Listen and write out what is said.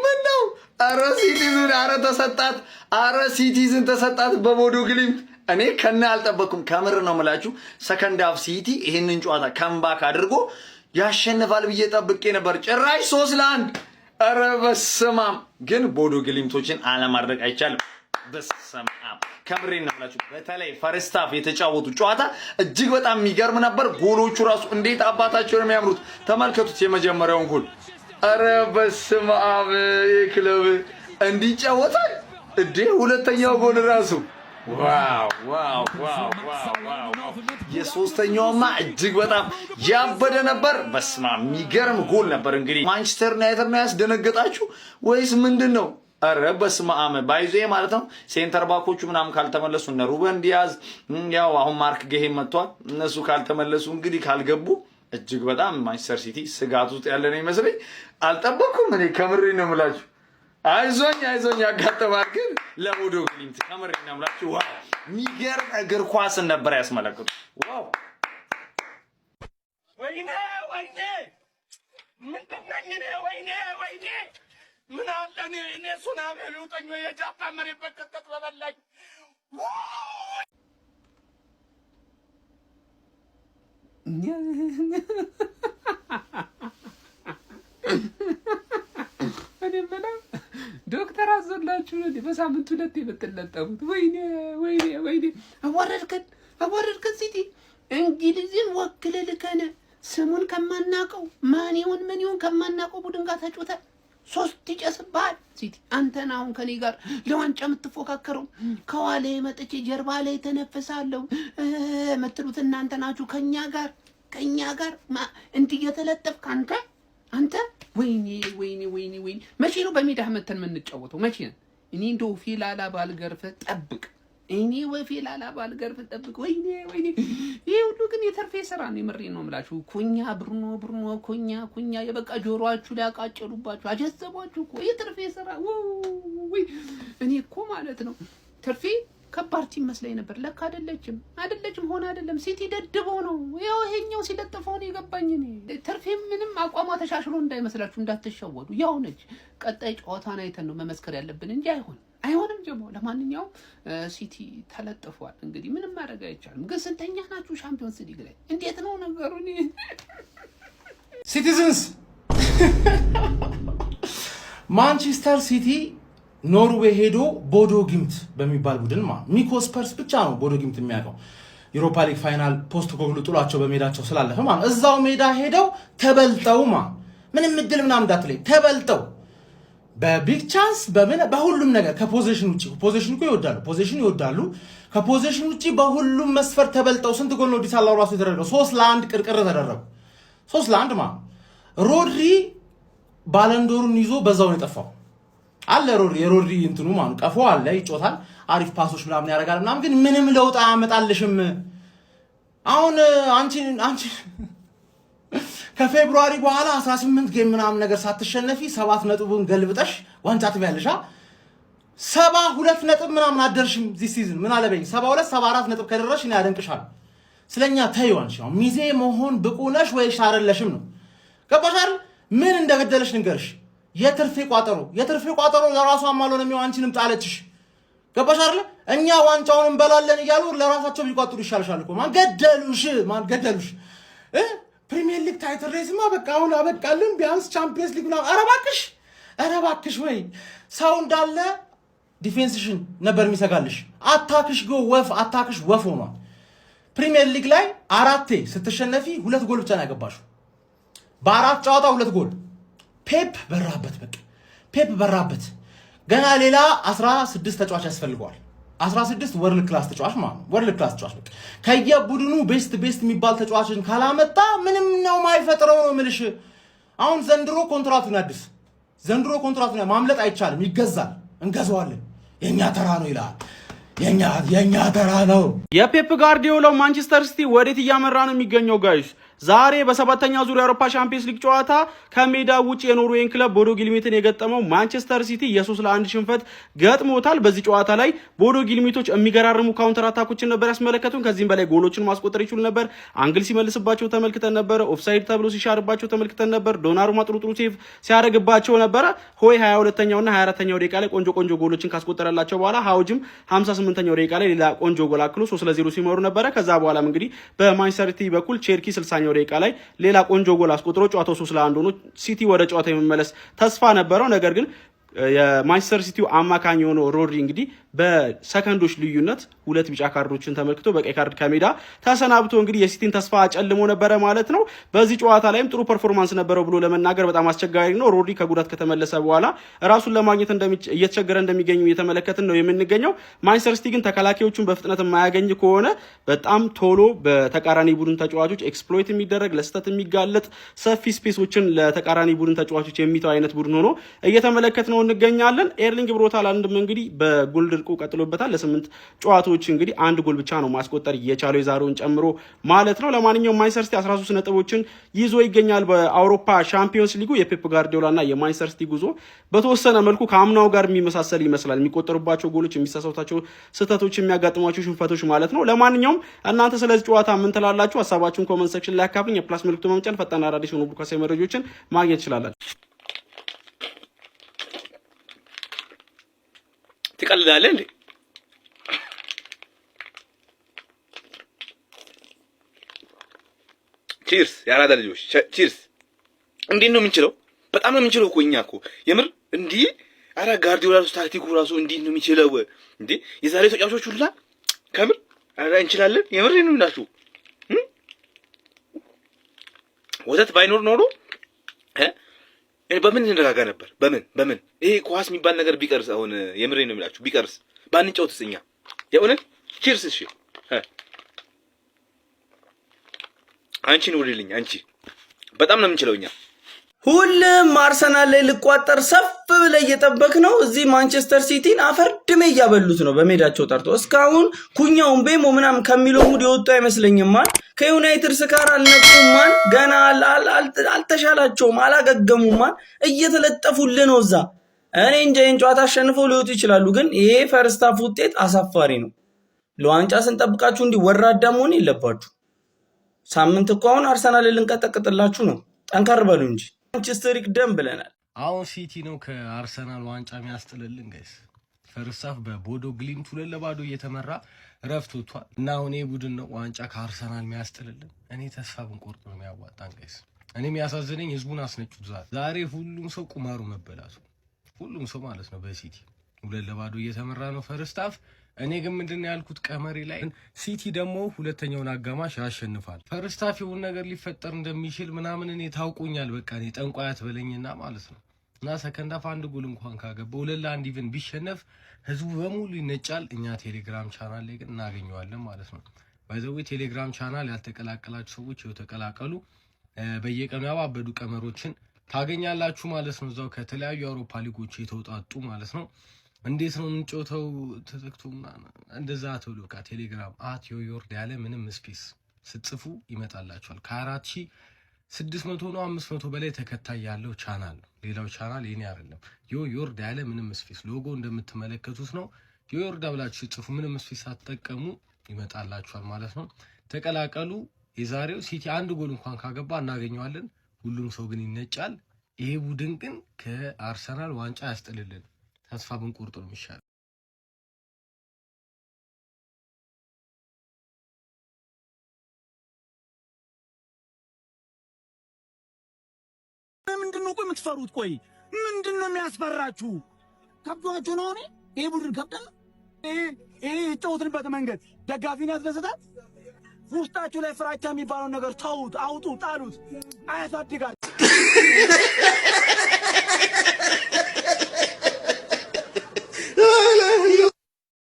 ምነው አረ ሲቲዝን አረ ተሰጣት አረ ሲቲዝን ተሰጣት በቦዶ ግሊምት እኔ ከነ አልጠበኩም ከምር ነው የምላችሁ ሰከንድ ሃፍ ሲቲ ይሄንን ጨዋታ ካምባክ አድርጎ ያሸንፋል ብዬ ጠብቄ ነበር ጭራሽ 3-1 አረ በስማም ግን ቦዶ ግሊምቶችን አለማድረግ አይቻልም በስማም ከምሬ ነው የምላችሁ በተለይ ፈርስት ሃፍ የተጫወቱ ጨዋታ እጅግ በጣም የሚገርም ነበር ጎሎቹ ራሱ እንዴት አባታቸው ነው የሚያምሩት ተመልከቱት የመጀመሪያውን ጎል አረ በስማም የክለብ እንዲጫወታል እንዴ ሁለተኛው ጎል ራሱ ዋው የሶስተኛውማ እጅግ በጣም ያበደ ነበር በስማም የሚገርም ጎል ነበር እንግዲህ ማንቸስተር ዩናይትድ ነው ያስደነገጣችሁ ወይስ ምንድነው አረ በስማም ባይዜ ማለት ነው ሴንተር ባኮቹ ምናምን ካልተመለሱ እነ ሩበን ዲያዝ ያው አሁን ማርክ ጌሄ መጥቷል እነሱ ካልተመለሱ እንግዲህ ካልገቡ እጅግ በጣም ማንቸስተር ሲቲ ስጋት ውስጥ ያለ ነው ይመስለኝ አልጠበኩም እኔ ከምሬ ነው የምላችሁ አይዞኝ ያጋጠማል ግን ለቦዶ ግሊምት ከምሬ ነው የምላችሁ ዋው የሚገርም እግር ኳስን ነበር ያስመለከቱ ዋው ወይኔ ወይኔ ምን አለ እኔ ሱናሚ ልውጠኝ የጃፓን መሬት በቀጥቀጥ በበላኝ ዶክተር አዘላችሁ ነው በሳምንት ሁለት የምትለጠፉት ወይኔ አዋረድከን ሲቲ እንግሊዝን ወክለህ ልከነ ስሙን ከማናቀው ማን ይሁን ከማናቀው ቡድን ጋር ተጫውተ 3 ይጨስባል ሲቲ አንተና አሁን ከኔ ጋር ለዋንጫ የምትፎካከረው ከኋላ መጥቼ ጀርባ ላይ ተነፈሳለሁ መጥሉት እናንተ ናችሁ ከኛ ጋር እንዲህ የተለጠፍክ አንተ ወይኔ መቼ ነው በሜዳ መተን የምንጫወተው መቼ ነው እኔ እንደው ፊላላ ባልገርፈ ጠብቅ ወይኔ ይሄ ሁሉ ግን የተርፌ ስራ ነው የምሬ ነው የምላችሁ ኩኛ ብርኖ ኩኛ የበቃ ጆሮአችሁ ላይ አቃጨሉባችሁ አጀዘቧችሁ እኮ የተርፌ ስራ ወይ እኔ እኮ ማለት ነው ተርፌ ከባድ ቲም መስለኝ ነበር ለካ አይደለችም ሆነ አይደለም ሲቲ ደድበው ነው ያው ይሄኛው ሲለጥፈው ነው የገባኝ እኔ ተርፌ ምንም አቋሟ ተሻሽሎ እንዳይመስላችሁ እንዳትሸወዱ ያው ነች ቀጣይ ጨዋታን አይተን ነው መመስከር ያለብን እንጂ አይሆንም ጀሞ ለማንኛውም ሲቲ ተለጥፏል እንግዲህ ምንም ማድረግ አይቻልም ግን ስንተኛ ናችሁ ሻምፒዮንስ ሊግ ላይ እንዴት ነው ነገሩ ሲቲዝንስ ማንቸስተር ሲቲ ኖርዌይ ሄዶ ቦዶ ግሊምት በሚባል ቡድን ሚኮ ስፐርስ ብቻ ነው ቦዶ ግሊምት የሚያውቀው ዩሮፓ ሊግ ፋይናል ፖስት ኮግሉ ጥሏቸው በሜዳቸው ስላለፈ እዛው ሜዳ ሄደው ተበልጠው ምንም እድል ምናምን እንዳትለይ ተበልጠው በቢግ ቻንስ በሁሉም ነገር ከፖዚሽን ውጪ ፖዚሽን ይወዳሉ ከፖዚሽን ውጪ በሁሉም መስፈር ተበልጠው ስንት ጎል ነው ዲሳላው ራሱ የተደረገው 3-1 ቅርቅር ተደረገ 3-1 ሮድሪ ባለንዶሩን ይዞ በዛው ነው የጠፋው አለ የሮድሪ እንትኑ ቀፎ አለ ይጮታል አሪፍ ፓሶች ምናምን ያደርጋል ምናምን ግን ምንም ለውጥ አያመጣልሽም አሁን አንቺ ከፌብሩዋሪ በኋላ 18 ጌም ምናምን ነገር ሳትሸነፊ 7 ነጥቡን ገልብጠሽ ዋንጫ ትበያለሽ 72 ነጥብ ምናምን አደርሽም ዚህ ሲዝን ምን አለበኝ 72 74 ነጥብ ከደረሽ እኔ ያደንቅሻል ስለኛ ታይዋንሽ ሚዜ መሆን ብቁ ነሽ ወይስ አይደለሽም ነው ገባሻል ምን እንደገደለሽ ንገርሽ የትርፌ ቋጠሮ ለራሷ ማልሆነ ነው አንቺንም ጣለችሽ ገባሻል እኛ ዋንጫውን እንበላለን ይያሉ ለራሳቸው ቢቋጥሩ ይሻልሻል እኮ ማን ገደሉሽ ፕሪሚየር ሊግ ታይትል ሬስማ በቃ አሁን አበቃልን ቢያንስ ቻምፒየንስ ሊግ ነው ኧረ እባክሽ ወይ ሰው እንዳለ ዲፌንስሽን ነበር የሚሰጋልሽ አታክሽ ወፍ ሆኗል ፕሪሚየር ሊግ ላይ 4 ስትሸነፊ 2 ጎል ብቻ ነው ያገባሽው በ4 ጨዋታ 2 ጎል ፔፕ በራበት ገና ሌላ 16 ተጫዋች ያስፈልገዋል 16 ወርልድ ክላስ ተጫዋች በቃ ከየቡድኑ ቤስት የሚባል ተጫዋችን ካላመጣ ምንም ነው ማይፈጥረው ነው ምልሽ አሁን ዘንድሮ ኮንትራቱን ማምለጥ አይቻልም ይገዛል እንገዛዋለን የኛ ተራ ነው ይላል የኛ ተራ ነው የፔፕ ጋርዲዮላው ማንቸስተር ሲቲ ወዴት እያመራ ነው የሚገኘው ጋይስ ዛሬ በሰባተኛው ዙር የአውሮፓ ቻምፒየንስ ሊግ ጨዋታ ከሜዳ ውጪ የኖርዌይን ክለብ ቦዶ ግሊምትን የገጠመው ማንቸስተር ሲቲ የ3-1 ሽንፈት ገጥሞታል። በዚህ ጨዋታ ላይ ቦዶ ግሊምቶች የሚገራርሙ ካውንተር አታኮችን ነበር ያስመለከቱን። ከዚህም በላይ ጎሎችን ማስቆጠር ይችሉ ነበር። አንግል ሲመልስባቸው ተመልክተን ነበር። ኦፍሳይድ ተብሎ ሲሻርባቸው ተመልክተን ነበር። ዶናሩማ ጥሩ ሴቭ ሲያደርግባቸው ነበር። ሆይ 22ኛውና 24ኛው ደቂቃ ላይ ቆንጆ ጎሎችን ካስቆጠረላቸው በኋላ ሀውጅም 58ኛው ደቂቃ ላይ ሌላ ቆንጆ ጎል አክሎ 3-0 ሲመሩ ነበር። ከዛ በኋላም እንግዲህ በማንቸስተር ሲቲ በኩል ቼርኪ 60ኛው ደቂቃ ላይ ሌላ ቆንጆ ጎል አስቆጥሮ ጨዋታው 3-1 ሆኖ ሲቲ ወደ ጨዋታ የመመለስ ተስፋ ነበረው። ነገር ግን የማንቸስተር ሲቲው አማካኝ የሆነው ሮድሪ እንግዲህ በሰከንዶች ልዩነት 2 ቢጫ ካርዶችን ተመልክቶ በቀይ ካርድ ከሜዳ ተሰናብቶ እንግዲህ የሲቲን ተስፋ አጨልሞ ነበረ ማለት ነው። በዚህ ጨዋታ ላይም ጥሩ ፐርፎርማንስ ነበረው ብሎ ለመናገር በጣም አስቸጋሪ ነው። ሮድሪ ከጉዳት ከተመለሰ በኋላ ራሱን ለማግኘት እየተቸገረ እንደሚገኙ እየተመለከትን ነው የምንገኘው። ማንቸስተር ሲቲ ግን ተከላካዮቹን በፍጥነት የማያገኝ ከሆነ በጣም ቶሎ በተቃራኒ ቡድን ተጫዋቾች ኤክስፕሎይት የሚደረግ ለስተት የሚጋለጥ ሰፊ ስፔሶችን ለተቃራኒ ቡድን ተጫዋቾች የሚተው አይነት ቡድን ሆኖ እየተመለከት ነው እንገኛለን። ኤርሊንግ ብሮት ሃላንድም እንግዲህ በጎል ድርቁ ቀጥሎበታል። ለ8 ጨዋታዎች እንግዲህ 1 ጎል ብቻ ነው ማስቆጠር የቻለው የዛሬውን ጨምሮ ማለት ነው። ለማንኛውም ማንቸስተር ሲቲ 13 ነጥቦችን ይዞ ይገኛል በአውሮፓ ቻምፒየንስ ሊጉ። የፔፕ ጋርዲዮላና የማንቸስተር ሲቲ ጉዞ በተወሰነ መልኩ ከአምናው ጋር የሚመሳሰል ይመስላል። የሚቆጠሩባቸው ጎሎች፣ የሚሳሳታቸው ስህተቶች፣ የሚያጋጥሟቸው ሽንፈቶች ማለት ነው። ለማንኛውም እናንተ ስለዚህ ጨዋታ ምን ትላላችሁ? ሀሳባችሁን ኮሜንት ሴክሽን ላይ አካፍሉኝ። የፕላስ ምልክቱ በመጫን ፈጣን አዳዲስ ሆኖ ብሩካሴ መረጃዎችን ማግኘት ትችላላችሁ። ትቀልዳለህ እንዴ? ቺርስ ያራዳ ልጆች ቺርስ። እንዴት ነው የምንችለው? በጣም ነው የምንችለው እኮ እኛ እኮ የምር እንዲህ። አረ ጋርዲዮላ ታክቲኩ ራሱ እንዴት ነው የሚችለው እንዴ? የዛሬ ተጫዋቾች ሁላ ከምር አረ እንችላለን። የምር ነው እናችሁ ወተት ባይኖር ኖሮ በምን እንረጋጋ ነበር? በምን ይሄ ኳስ የሚባል ነገር ቢቀርስ፣ አሁን የምሬ ነው የሚላችሁ ቢቀርስ፣ ባንጫወትስ እኛ የእውነት ቺርስ። እሺ አንቺ ኑሪልኝ፣ አንቺ በጣም ነው የምንችለው እኛ። ሁሉም አርሰናል ላይ ልቋጠር ሰፍ ብለ እየጠበቅ ነው። እዚህ ማንቸስተር ሲቲን አፈር ድሜ እያበሉት ነው በሜዳቸው ጠርቶ። እስካሁን ኩኛውን ቤሞ ምናምን ከሚለው ሙድ የወጡ አይመስለኝም። ከዩናይትድ ስካር አልነቁም። ገና አልተሻላቸውም፣ አላገገሙም። እየተለጠፉልህ ነው እዛ። እኔ እንጃ ይህን ጨዋታ አሸንፈው ሊወጡ ይችላሉ፣ ግን ይሄ ፈርስት ሃፍ ውጤት አሳፋሪ ነው። ለዋንጫ ስንጠብቃችሁ እንዲህ ወራዳ መሆን የለባችሁ። ሳምንት እኮ አሁን አርሰናል ልንቀጠቅጥላችሁ ነው። ጠንከር በሉ እንጂ ማንቸስተር ይቅደም ብለናል። አሁን ሲቲ ነው ከአርሰናል ዋንጫ የሚያስጥልልን ጋይስ። ፈርስት ሃፍ በቦዶ ግሊምት 2-0 እየተመራ ረፍት ወጥቷል እና አሁን ይሄ ቡድን ነው ዋንጫ ከአርሰናል የሚያስጥልልን። እኔ ተስፋ ብንቆርጥ ነው የሚያዋጣን ጋይስ። እኔ የሚያሳዝነኝ ህዝቡን አስነጩት ዛሬ ሁሉም ሰው ቁማሩ መበላቱ፣ ሁሉም ሰው ማለት ነው በሲቲ 2-0 እየተመራ ነው ፈርስት ሃፍ። እኔ ግን ምንድነው ያልኩት ቀመሬ ላይ ሲቲ ደግሞ ሁለተኛውን አጋማሽ ያሸንፋል። ፈርስት ሃፍ የሆነ ነገር ሊፈጠር እንደሚችል ምናምን እኔ ታውቆኛል። በቃ እኔ ጠንቋያት በለኝና ማለት ነው እና ሰከንድ ሃፍ 1 ጎል እንኳን ካገባ 2-1 ኢቭን ቢሸነፍ ህዝቡ በሙሉ ይነጫል። እኛ ቴሌግራም ቻናል ላይ ግን እናገኘዋለን ማለት ነው። ባይዘው ቴሌግራም ቻናል ያልተቀላቀላችሁ ሰዎች ይኸው ተቀላቀሉ። በየቀኑ ያባበዱ ቀመሮችን ታገኛላችሁ ማለት ነው። እዛው ከተለያዩ አውሮፓ ሊጎች የተውጣጡ ማለት ነው። እንዴት ነው እንጮተው ተዘክቶና እንደዛ ተብሎ ቴሌግራም @ዮዮርድ ያለ ምንም ስፔስ ስትጽፉ ይመጣላችኋል። ከ4600 ነው 500 በላይ ተከታይ ያለው ቻናል ነው። ሌላው ቻናል የኔ አይደለም። ዮዮርድ ያለ ምንም ስፔስ ሎጎ እንደምትመለከቱት ነው። ዮዮርድ ብላችሁ ጽፉ፣ ምንም ስፔስ ሳትጠቀሙ ይመጣላችኋል ማለት ነው። ተቀላቀሉ። የዛሬው ሲቲ 1 ጎል እንኳን ካገባ እናገኘዋለን። ሁሉም ሰው ግን ይነጫል። ይሄ ቡድን ግን ከአርሰናል ዋንጫ ያስጥልልን። ተስፋ ብንቆርጥ ነው የሚሻለው። ምንድነው ቆይ የምትፈሩት? ቆይ ምንድነው የሚያስፈራችሁ? ከብቷችሁ ነው? ይሄ ቡድን ከብተን ይሄ የተጫወትንበት መንገድ ደጋፊን ያስደስታል? ውስጣችሁ ላይ ፍራቻ የሚባለውን ነገር ተውት፣ አውጡ፣ ጣሉት። አያሳድጋል።